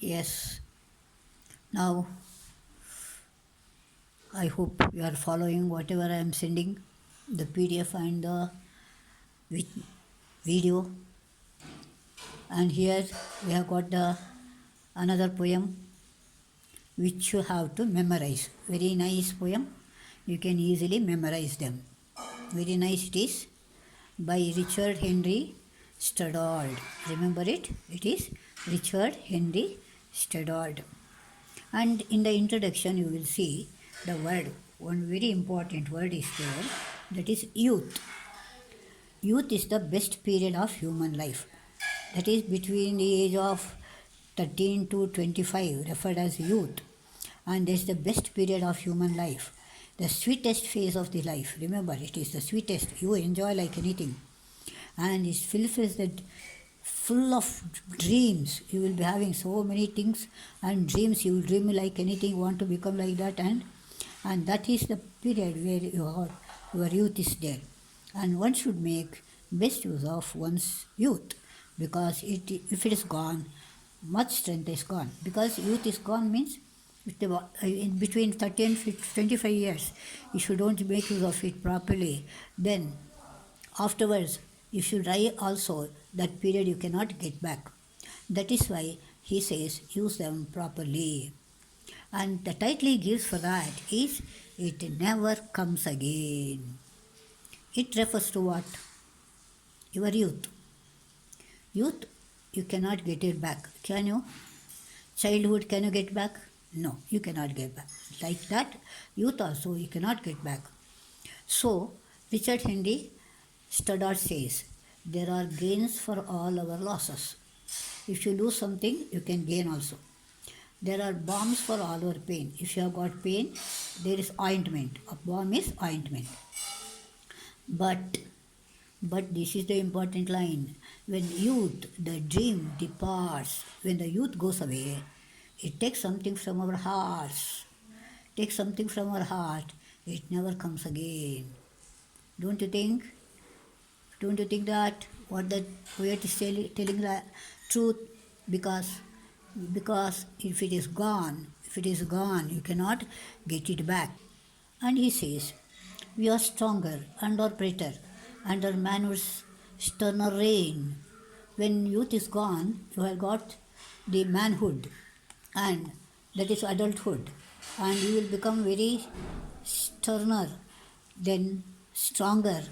Yes, now I hope you are following whatever I am sending, the PDF and the video. And here we have got the another poem which you have to memorize. Very nice poem. You can easily memorize them. Very nice it is, by Richard Henry Stoddard. Remember it? It is Richard Henry Stoddard. And in the introduction, you will see the word, one very important word is there, that is youth. Youth is the best period of human life. That is between the age of 13 to 25, referred as youth. And this is the best period of human life. The sweetest phase of the life. Remember, it is the sweetest. You enjoy like anything. And it fulfills that full of dreams. You will be having so many things and dreams. You will dream like anything, want to become like that, and that is the period where your youth is there. And one should make best use of one's youth, because if it is gone, much strength is gone. Because youth is gone means in between 30 and 25 years, if you don't make use of it properly, then afterwards, if you die also, that period you cannot get back. That is why he says, use them properly. And the title he gives for that is, It Never Comes Again. It refers to what? Your youth. Youth, you cannot get it back. Can you? Childhood, can you get back? No, you cannot get back. Like that, youth also you cannot get back. So, Richard Henry Stoddard says, there are gains for all our losses. If you lose something, you can gain also. There are balms for all our pain. If you have got pain, there is ointment. A balm is ointment. But this is the important line. When youth, the dream departs, when the youth goes away, it takes something from our hearts. Takes something from our heart. It never comes again. Don't you think? Don't you think that what the poet is telling the truth? Because if it is gone, you cannot get it back. And he says, we are stronger and are better under manhood's sterner reign. When youth is gone, you have got the manhood, and that is adulthood, and you will become very sterner, then stronger.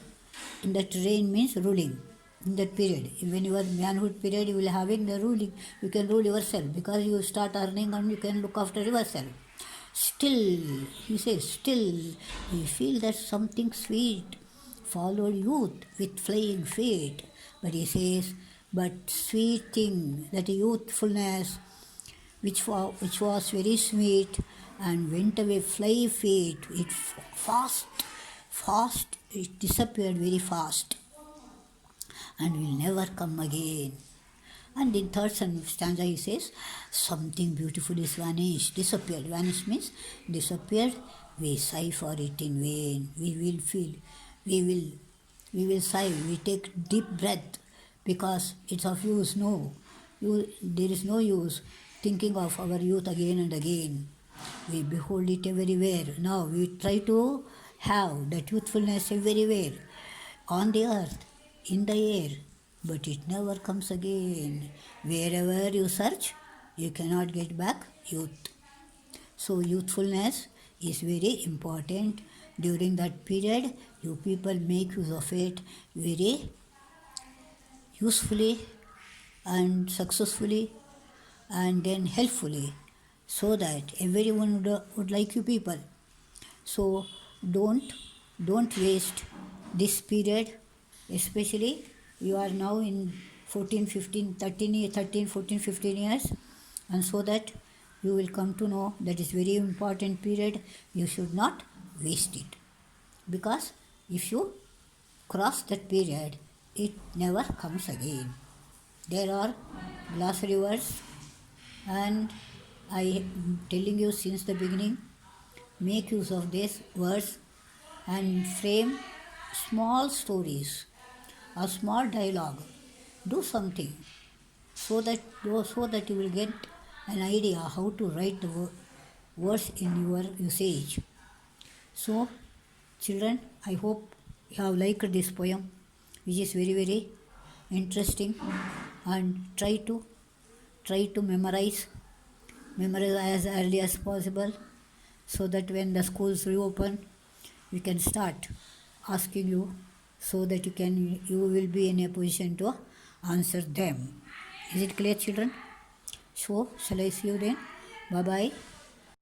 In that reign means ruling. In that period, when you are manhood period, you will having the ruling. You can rule yourself because you start earning and you can look after yourself. Still, he says, still, we feel that something sweet followed youth with flying feet. But he says, but sweet thing, that youthfulness, which was very sweet and went away fly feet, it fast, it disappeared very fast and will never come again. And in third stanza he says, something beautiful is vanished, disappeared. Vanished means disappeared. We sigh for it in vain. We will feel, we will sigh. We take deep breath because it's of use. No, there is no use thinking of our youth again and again. We behold it everywhere. Now we try to have that youthfulness everywhere, on the earth, in the air, but it never comes again. Wherever you search, you cannot get back youth. So youthfulness is very important. During that period, you people make use of it very usefully and successfully and then helpfully, so that everyone would like you people. So don't waste this period, especially you are now in 14, 15, 13, 14, 15 years, and so that you will come to know that is very important period. You should not waste it, because if you cross that period, it never comes again. There are glossary words, and I am telling you since the beginning, make use of these words and frame small stories, a small dialogue. Do something so that you will get an idea how to write the words in your usage. So, children, I hope you have liked this poem, which is very very interesting, and try to memorize as early as possible, so that when the schools reopen, we can start asking you, so that you will be in a position to answer them. Is it clear, children? So, shall I see you then? Bye bye.